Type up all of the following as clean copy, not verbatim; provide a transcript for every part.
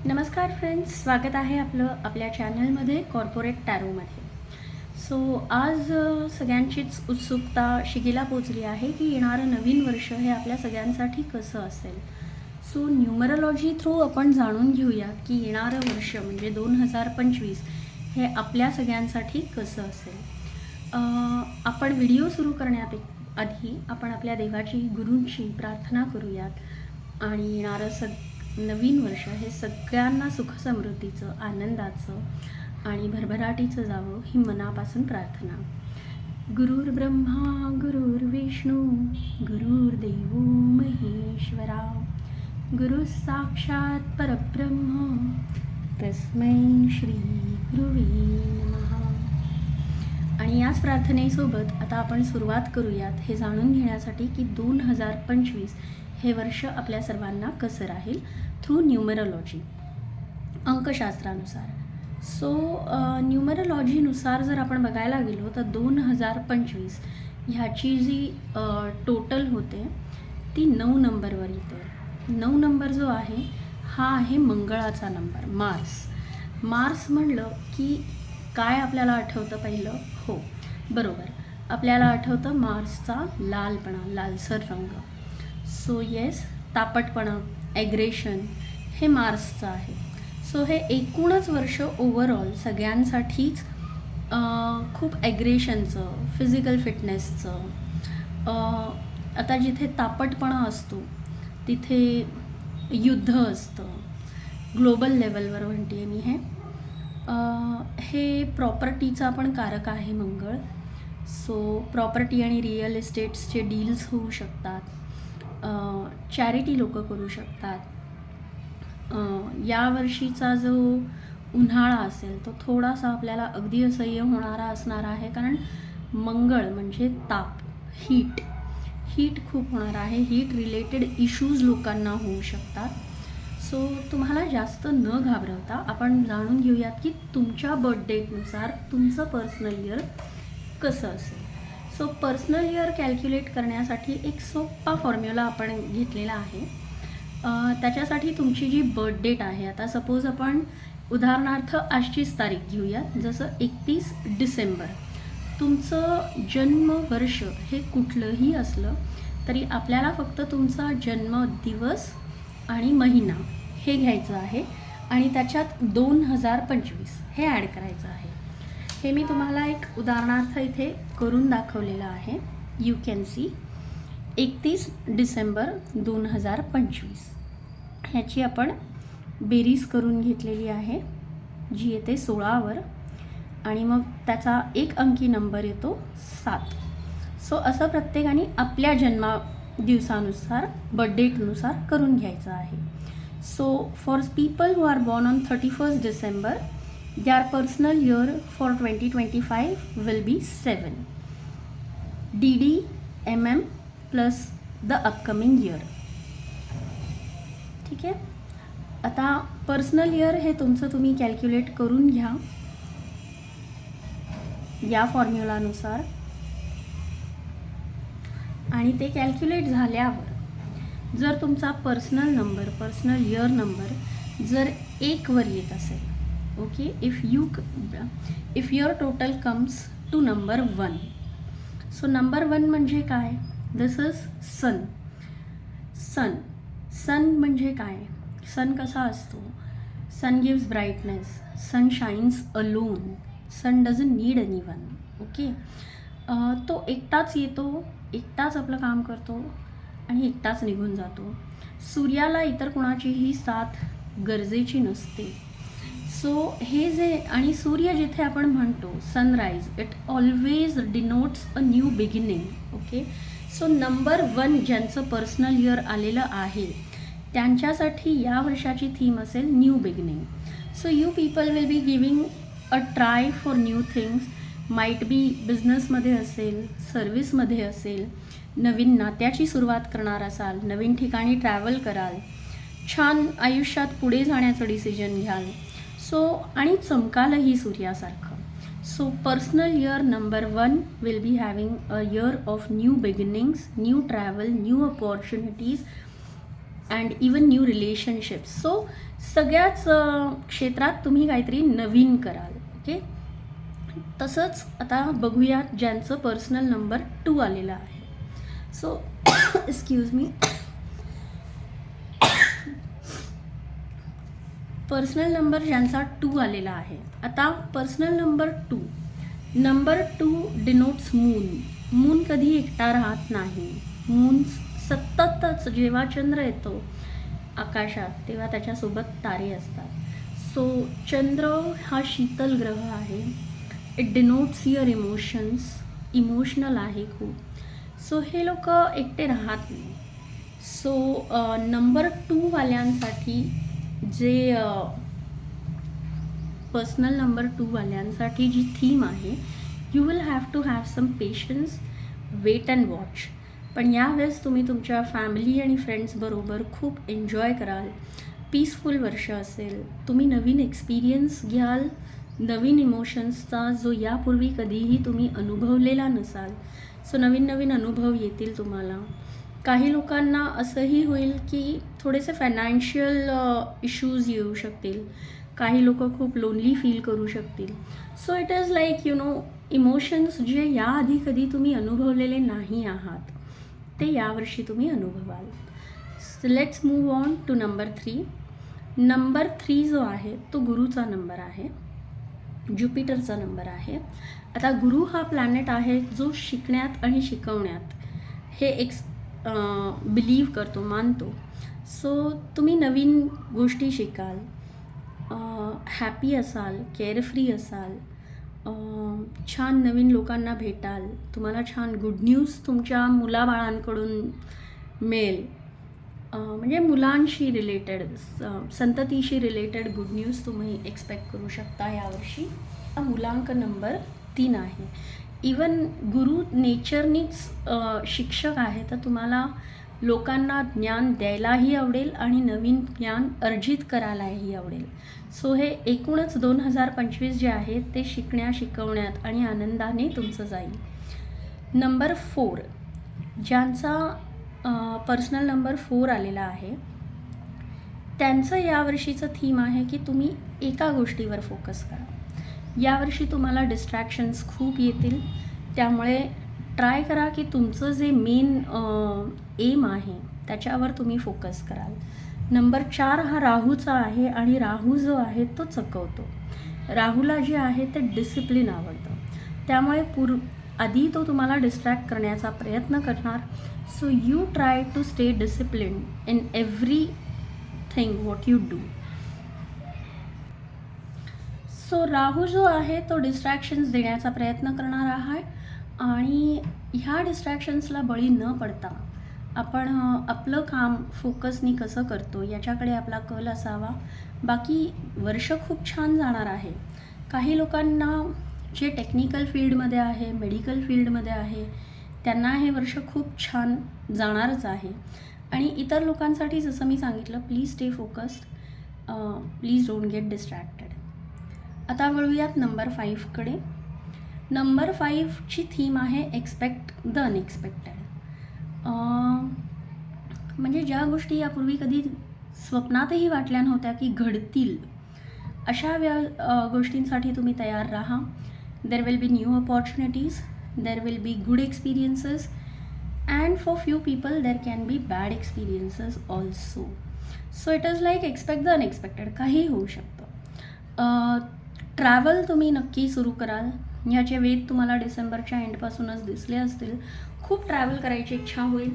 नमस्कार फ्रेंड्स, स्वागत आहे आपलं आपल्या चॅनलमध्ये कॉर्पोरेट टॅरोमध्ये. आज सगळ्यांचीच उत्सुकता शिगेला पोचली आहे की येणारं नवीन वर्ष हे आपल्या सगळ्यांसाठी कसं असेल. न्यूमरोलॉजी थ्रू आपण जाणून घेऊया की येणारं वर्ष म्हणजे 2025 हे आपल्या सगळ्यांसाठी कसं असेल. आपण व्हिडिओ सुरू करण्याआधी आपण आपल्या देवाची, गुरूंची प्रार्थना करूयात आणि येणारं नवीन वर्ष हे सगळ्यांना सुखसमृद्धीचं, आनंदाचं आणि भरभराटीचं जावं ही मनापासून प्रार्थना. गुरुर्ब्रह्मा गुरुर्विष्णू गुरुर्देवो महेश्वरा, गुरु साक्षात परब्रह्म तस्मै श्री गुरुवे नमः. आणि याच प्रार्थनेसोबत आता आपण सुरुवात करूयात हे जाणून घेण्यासाठी की 2025 हे वर्ष आपल्या सर्वांना कसं राहील थ्रू न्यूमरोलॉजी, अंकशास्त्रानुसार. न्यूमरोलॉजीनुसार जर आपण बघायला गेलो तर 2025 ह्याची जी टोटल होते ती 9 नंबरवर येते. 9 नंबर जो आहे हा आहे मंगळाचा नंबर, मार्स म्हणलं की काय आपल्याला आठवतं पहिलं? हो, बरोबर, आपल्याला आठवतं मार्सचा लालपणा, लालसर रंग. येस, तापटपणा, ॲग्रेशन हे मार्सचं आहे. हे एकूणच वर्ष ओव्हरऑल सगळ्यांसाठीच खूप ॲग्रेशनचं, फिजिकल फिटनेसचं, आता जिथे तापटपणा असतो तिथे युद्ध असतं, ग्लोबल लेवलवर म्हणते मी. हे प्रॉपर्टीचा पण कारक आहे मंगळ. प्रॉपर्टी आणि रिअल इस्टेट्सचे डील्स होऊ शकतात, चॅरिटी लोक करू शकतात. यावर्षीचा जो उन्हाळा असेल तो थोडासा आपल्याला अगदी असह्य होणारा असणार आहे, कारण मंगळ म्हणजे ताप, हीट खूप होणार आहे. हीट रिलेटेड इश्यूज लोकांना होऊ शकतात. तुम्हाला जास्त न घाबरवता आपण जाणून घेऊयात की तुमच्या बर्थडेटनुसार तुमचं पर्सनल इयर कसं असेल. पर्सनल इयर कॅल्क्युलेट करण्यासाठी एक सोपा फॉर्म्युला आपण घेतलेला आहे. त्याच्यासाठी तुमची जी बर्थ डेट आहे, आता सपोज आपण उदाहरणार्थ आजचीच तारीख घेऊयात, जसं 31 डिसेंबर. तुमचं जन्मवर्ष हे कुठलंही असलं तरी आपल्याला फक्त तुमचा जन्मदिवस आणि महिना हे घ्यायचं आहे आणि त्याच्यात 2025 हे ॲड करायचं आहे. हे मी तुम्हाला एक उदाहरणार्थ इथे करून दाखवलेलं आहे. यू कॅन सी 31 डिसेंबर 2025 ह्याची आपण बेरीज करून घेतलेली आहे, जी येते 16वर आणि मग त्याचा एक अंकी नंबर येतो 7. असं प्रत्येकाने आपल्या जन्मदिवसानुसार, बर्थडेटनुसार करून घ्यायचं आहे. For people who are born on 31 December, their personal year for 2025 will be 7 DD MM plus the upcoming year. ठीक आहे. आता पर्सनल इयर हे तुमचं तुम्ही कॅल्क्युलेट करून घ्या या फॉर्म्युलानुसार, आणि ते कॅल्क्युलेट झाल्यावर जर तुमचा पर्सनल इयर नंबर जर 1 वर येत असेल, okay, if your total comes to number 1, number 1 म्हणजे काय? this is sun म्हणजे काय? sun कसा असतो? sun gives brightness, sun shines alone, sun doesn't need anyone. Okay, तो एकटाच येतो, एकटाच आपलं काम करतो आणि एकटाच निघून जातो. सूर्याला इतर कोणाचीही साथ गरजेची नसते. हे जे, आणि सूर्य जिथे आपण म्हणतो sunrise, it always denotes a new beginning. Okay, number 1 ज्यांचं पर्सनल इयर आलेलं आहे त्यांच्यासाठी या वर्षाची थीम असेल new beginning. You people will be giving a try for new things. Might be बिझनेसमध्ये असेल, सर्व्हिसमध्ये असेल, नवीन नात्याची सुरुवात करणार असाल, नवीन ठिकाणी ट्रॅव्हल कराल, छान आयुष्यात पुढे जाण्याचं डिसिजन घ्याल. आणि चमकालही सूर्यासारखं. Personal year number 1 will be having a year of new beginnings, new travel, new opportunities, and even new relationships. So सगळ्याच क्षेत्रात तुम्ही काहीतरी नवीन कराल. ओके, तसंच आता बघूया ज्यांचं पर्सनल नंबर 2 आलेला आहे. So excuse me. Personal number ज्यांचा 2 आलेला आहे. आता personal number 2 denotes moon. Moon कधी एकटा राहत नाही. मून सततच जेव्हा चंद्र येतो आकाशात तेव्हा त्याच्यासोबत तारे असतात. सो चंद्र हा शीतल ग्रह आहे. इट डिनोट्स युअर इमोशनल आहे खूप. सो हे लोक एकटे राहत नाही. सो नंबर 2 वाल्यांसाठी जे पर्सनल नंबर 2 वाल्यांसाठी जी थीम आहे, you will have to have some patience, wait and watch. पण यावेळेस तुम्ही तुमच्या फॅमिली आणि फ्रेंड्सबरोबर खूप एन्जॉय कराल. पीसफुल वर्ष असेल. तुम्ही नवीन एक्सपिरियन्स घ्याल, नवीन इमोशन्सचा जो यापूर्वी कधीही तुम्ही अनुभवलेला नसाल. सो नवीन अनुभव येतील तुम्हाला. काही लोकांना असंही होईल की थोडेसे फायनान्शियल इश्यूज येऊ शकतील. काही लोक खूप लोनली फील करू शकतील. So it is like emotions जे याआधी कधी तुम्ही अनुभवलेले नाही आहात ते यावर्षी तुम्ही अनुभवाल. So let's move on to number 3. Number 3 जो आहे तो गुरुचा नंबर आहे, ज्युपिटरचा नंबर आहे. आता गुरु हा प्लॅनेट आहे जो शिकण्यात आणि शिकवण्यात हे बिलीव्ह करतो, मानतो. सो तुम्ही नवीन गोष्टी शिकाल, हॅपी असाल, केअरफ्री असाल, छान नवीन लोकांना भेटाल, तुम्हाला छान गुड न्यूज तुमच्या मुलाबाळांकडून मिळेल. म्हणजे मुलांशी रिलेटेड, संततीशी रिलेटेड गुड न्यूज तुम्ही एक्सपेक्ट करू शकता यावर्षी. मुलांक नंबर 3 आहे. इवन गुरु नेचरनीच शिक्षक आहे, तर तुम्हाला लोकांना ज्ञान द्यायलाही आवडेल आणि नवीन ज्ञान अर्जित करायलाही आवडेल. सो हे एकूणच 2025 जे आहे ते शिकवण्यात आणि आनंदाने तुमचं जाईल. नंबर 4 ज्यांचा पर्सनल नंबर 4 आलेला आहे त्यांचं यावर्षीचं थीम आहे की तुम्ही एका गोष्टीवर फोकस करा. यावर्षी तुम्हाला डिस्ट्रॅक्शन्स खूप येतील, त्यामुळे ट्राय करा की तुमचं जे मेन एम आहे त्याच्यावर तुम्ही फोकस कराल. नंबर 4 हा राहूचा आहे आणि राहू जो आहे तो चकवतो. राहूला जे आहे ते डिसिप्लिन आवडतं, त्यामुळे आधी तो तुम्हाला डिस्ट्रॅक्ट करण्याचा प्रयत्न करणार. So you try to stay discipline in every thing what you do. So Rahu जो आहे तो डिस्ट्रॅक्शन्स देण्याचा प्रयत्न करणार आहे आणि ह्या डिस्ट्रॅक्शन्सला बळी न पडता आपण आपलं काम फोकसनी कसं करतो याच्याकडे आपला कल असावा. बाकी वर्ष खूप छान जाणार आहे. काही लोकांना जे टेक्निकल फील्डमध्ये आहे, मेडिकल फील्डमध्ये आहे, त्यांना हे वर्ष खूप छान जाणारच आहे. आणि इतर लोकांसाठी जसं मी सांगितलं, please stay focused, please don't get distracted. आता वळूयात नंबर 5कडे. नंबर 5ची थीम आहे एक्सपेक्ट द अनएक्सपेक्टेड. म्हणजे ज्या गोष्टी यापूर्वी कधी स्वप्नातही वाटल्या नव्हत्या की घडतील, अशा गोष्टींसाठी तुम्ही तयार राहा. There will be new opportunities, there will be good experiences, and for few people there can be bad experiences also. So it is like expect the unexpected. काहीही होऊ शकतं. ट्रॅव्हल तुम्ही नक्की सुरू कराल. ह्याचे वेध तुम्हाला डिसेंबरच्या एंडपासूनच दिसले असतील. खूप ट्रॅव्हल करायची इच्छा होईल.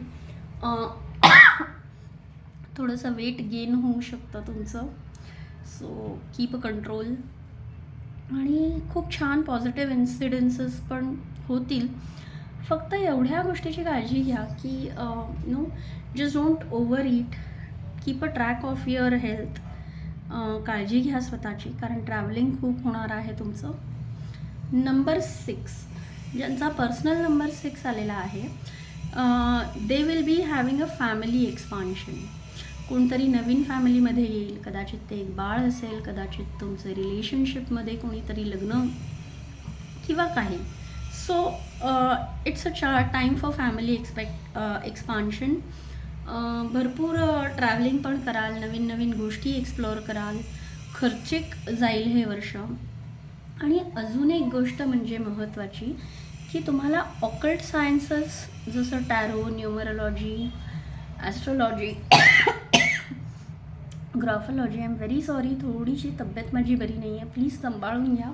थोडंसं वेट गेन होऊ शकतं तुमचं. So keep a control. आणि खूप छान पॉझिटिव्ह इन्सिडेन्सेस पण होतील. फक्त एवढ्या गोष्टीची काळजी घ्या की just don't over eat. Keep a track of your health. काळजी घ्या स्वतःची, कारण ट्रॅव्हलिंग खूप होणार आहे तुमचं. नंबर 6 ज्यांचा पर्सनल नंबर 6 आलेला आहे, they will be having a family expansion. कोणतरी नवीन फॅमिलीमध्ये येईल. कदाचित ते एक बाळ असेल, कदाचित तुमचं रिलेशनशिपमध्ये कोणीतरी लग्न किंवा काही. So it's a time for family expansion. भरपूर ट्रॅव्हलिंग पण कराल, नवीन नवीन गोष्टी एक्सप्लोअर कराल, खर्चिक जाईल हे वर्ष. आणि अजून एक गोष्ट म्हणजे महत्त्वाची की तुम्हाला ऑकल्ट सायन्सेस जसं tarot, numerology, astrology, graphology, I am very sorry, थोडीशी तब्येत माझी बरी नाही आहे, प्लीज सांभाळून घ्या.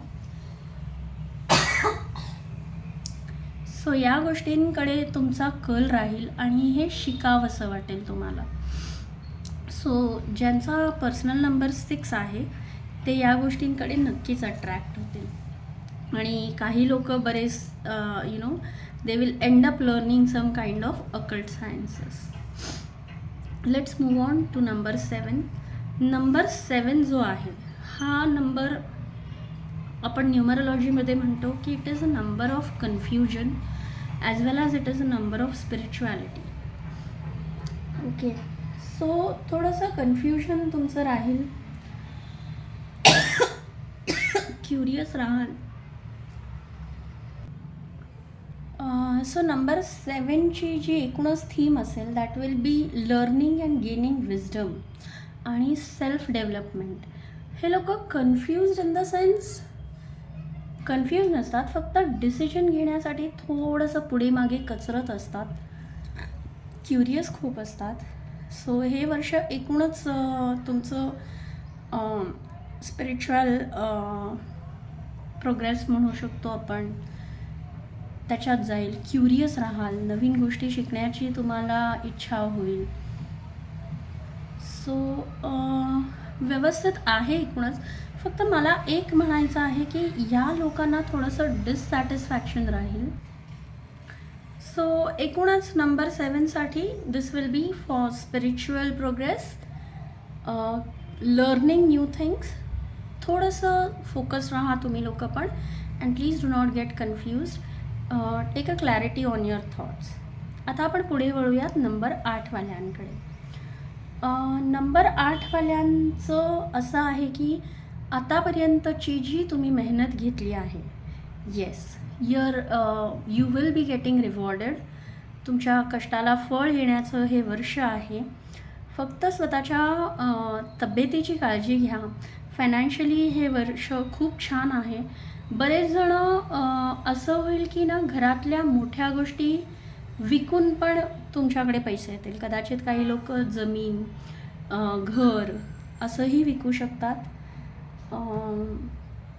सो या गोष्टींकडे तुमचा कल राहील आणि हे शिकावंसं वाटेल तुम्हाला. सो ज्यांचा पर्सनल नंबर 6 आहे ते या गोष्टींकडे नक्कीच अट्रॅक्ट होतील. आणि काही लोक बरेच they will end up learning some kind of occult sciences. Let's move on to number 7. Number 7 जो आहे हा नंबर आपण न्यूमरोलॉजीमध्ये म्हणतो की it is a number of confusion as well as it is a number of spirituality. Okay, so थोडंसं confusion तुमचं राहील, क्युरियस राहाल. सो नंबर 7ची जी एकूणच थीम असेल that will be learning and gaining wisdom आणि सेल्फ डेव्हलपमेंट. हे लोक confused in the sense confuse नसतात, फक्त डिसिजन घेण्यासाठी थोडंसं पुढे मागे कचरत असतात, क्युरियस खूप असतात. सो हे वर्ष एकूणच तुमचं स्पिरिच्युअल प्रोग्रेस म्हणू शकतो आपण, त्याच्यात जाईल. क्युरियस राहाल, नवीन गोष्टी शिकण्याची तुम्हाला इच्छा होईल. सो व्यवस्थित आहे एकूणच. फक्त मला एक म्हणायचं आहे की या लोकांना थोडंसं डिससॅटिस्फॅक्शन राहील. सो एकूणच नंबर 7साठी this will be for spiritual progress, learning new things. थोडंसं फोकस राहा तुम्ही लोक पण, and please do not get confused. Take a clarity on your thoughts. आता आपण पुढे वळूयात नंबर 8वाल्यांकडे. नंबर 8वाल्यांचं असं आहे की आतापर्यंतची जी तुम्ही मेहनत घेतली आहे, yes, you will be getting rewarded. तुमच्या कष्टाला फळ येण्याचं हे वर्ष आहे. फक्त स्वतःच्या तब्येतीची काळजी घ्या. फायनान्शियली हे वर्ष खूप छान आहे. बरेच जण असं होईल की ना, घरातल्या मोठ्या गोष्टी विकून पण तुमच्याकडे पैसे येतील. कदाचित काही लोक जमीन, घर असंही विकू शकतात.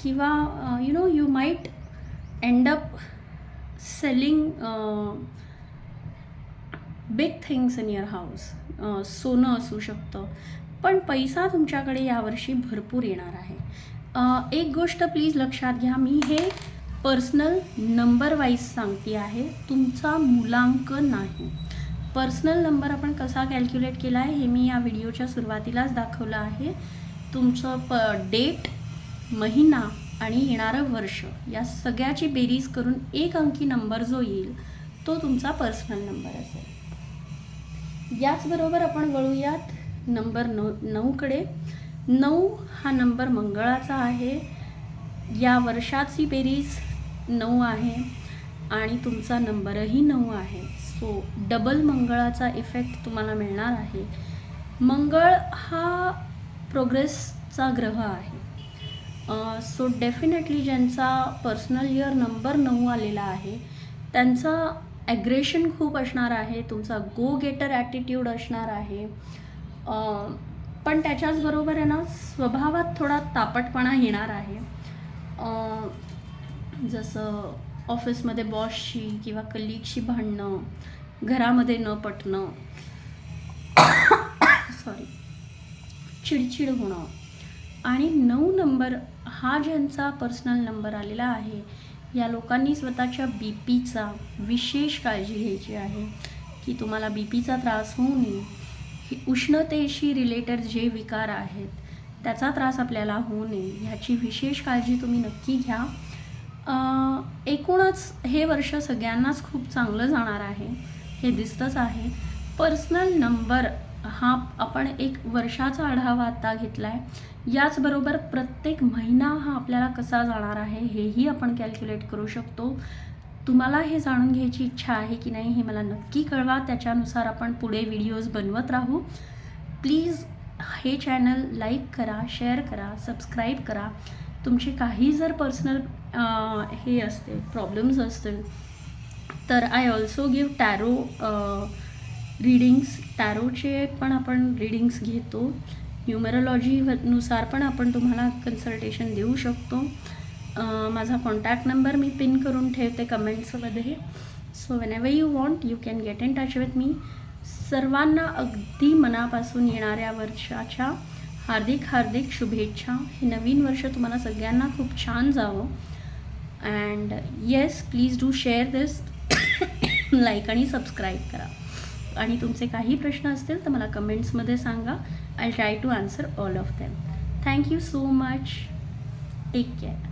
किंवा you might end up selling big things in your house. सोनं असू शकतं, पण पैसा तुमच्याकडे यावर्षी भरपूर येणार आहे. एक गोष्ट प्लीज लक्षात घ्या, मी हे पर्सनल नंबर वाईज सांगते आहे, तुमचा मूलांक नाही. पर्सनल नंबर आपण कसा कॅल्क्युलेट केला आहे हे मी या व्हिडिओच्या सुरुवातीलाच दाखवलं आहे. तुमचं डेट, महिना आणि येणारं वर्ष या सगळ्याची बेरीज करून एक अंकी नंबर जो येईल तो तुमचा पर्सनल नंबर असेल. याचबरोबर आपण वळूयात नंबर 9कडे. 9 हा नंबर मंगळाचा आहे. या वर्षाची बेरीज 9 आहे आणि तुमचा नंबरही 9 आहे. सो डबल मंगळाचा इफेक्ट तुम्हाला मिळणार आहे. मंगळ हा प्रोग्रेसचा ग्रह आहे. सो डेफिनेटली ज्यांचा पर्सनल इयर नंबर 9 आलेला आहे त्यांचा ॲग्रेशन खूप असणार आहे, तुमचा गो गेटर ॲटिट्यूड असणार आहे. पण त्याच्याचबरोबर आहे ना, स्वभावात थोडा तापटपणा येणार आहे. जसं ऑफिसमध्ये बॉसशी किंवा कलिगशी भांडणं, घरामध्ये न पटणं, चिडचिड होणं. आणि 9 नंबर हा ज्यांचा पर्सनल नंबर आलेला आहे या लोकांनी स्वतःच्या बीपीचा विशेष काळजी घ्यायची आहे की तुम्हाला बीपीचा त्रास होऊ नये. उष्णतेशी रिलेटेड जे विकार आहेत त्याचा त्रास आपल्याला होऊ नये ह्याची विशेष काळजी तुम्ही नक्की घ्या. एकूणच हे वर्ष सगळ्यांनाच खूप चांगलं जाणार आहे हे दिसतंच आहे. पर्सनल नंबर हा आपण एक वर्षाचा आढावा आता घेतला आहे. याचबरोबर प्रत्येक महिना हा आपल्याला कसा जाणार आहे हेही आपण कॅल्क्युलेट करू शकतो. तुम्हाला हे जाणून घ्यायची इच्छा आहे की नाही हे मला नक्की कळवा. त्याच्यानुसार आपण पुढे व्हिडिओज बनवत राहू. प्लीज हे चॅनल लाईक करा, शेअर करा, सबस्क्राईब करा. तुमचे काही जर पर्सनल हे असतील प्रॉब्लेम्स असतील तर I also give tarot readings. टॅरोचे पण आपण रीडिंग्स घेतो. न्यूमरोलॉजीनुसार पण आपण तुम्हाला कन्सल्टेशन देऊ शकतो. माझा कॉन्टॅक्ट नंबर मी पिन करून ठेवते कमेंट्समध्ये. So whenever you want you can get in touch with me. सर्वांना अगदी मनापासून येणाऱ्या वर्षाच्या हार्दिक शुभेच्छा. हे नवीन वर्ष तुम्हाला सगळ्यांना खूप छान जावं. And yes, please do share this, like आणि सबस्क्राईब करा. आणि तुमचे काही प्रश्न असतील तर मला कमेंट्समध्ये सांगा. I try to answer all of them. Thank you so much. Take care.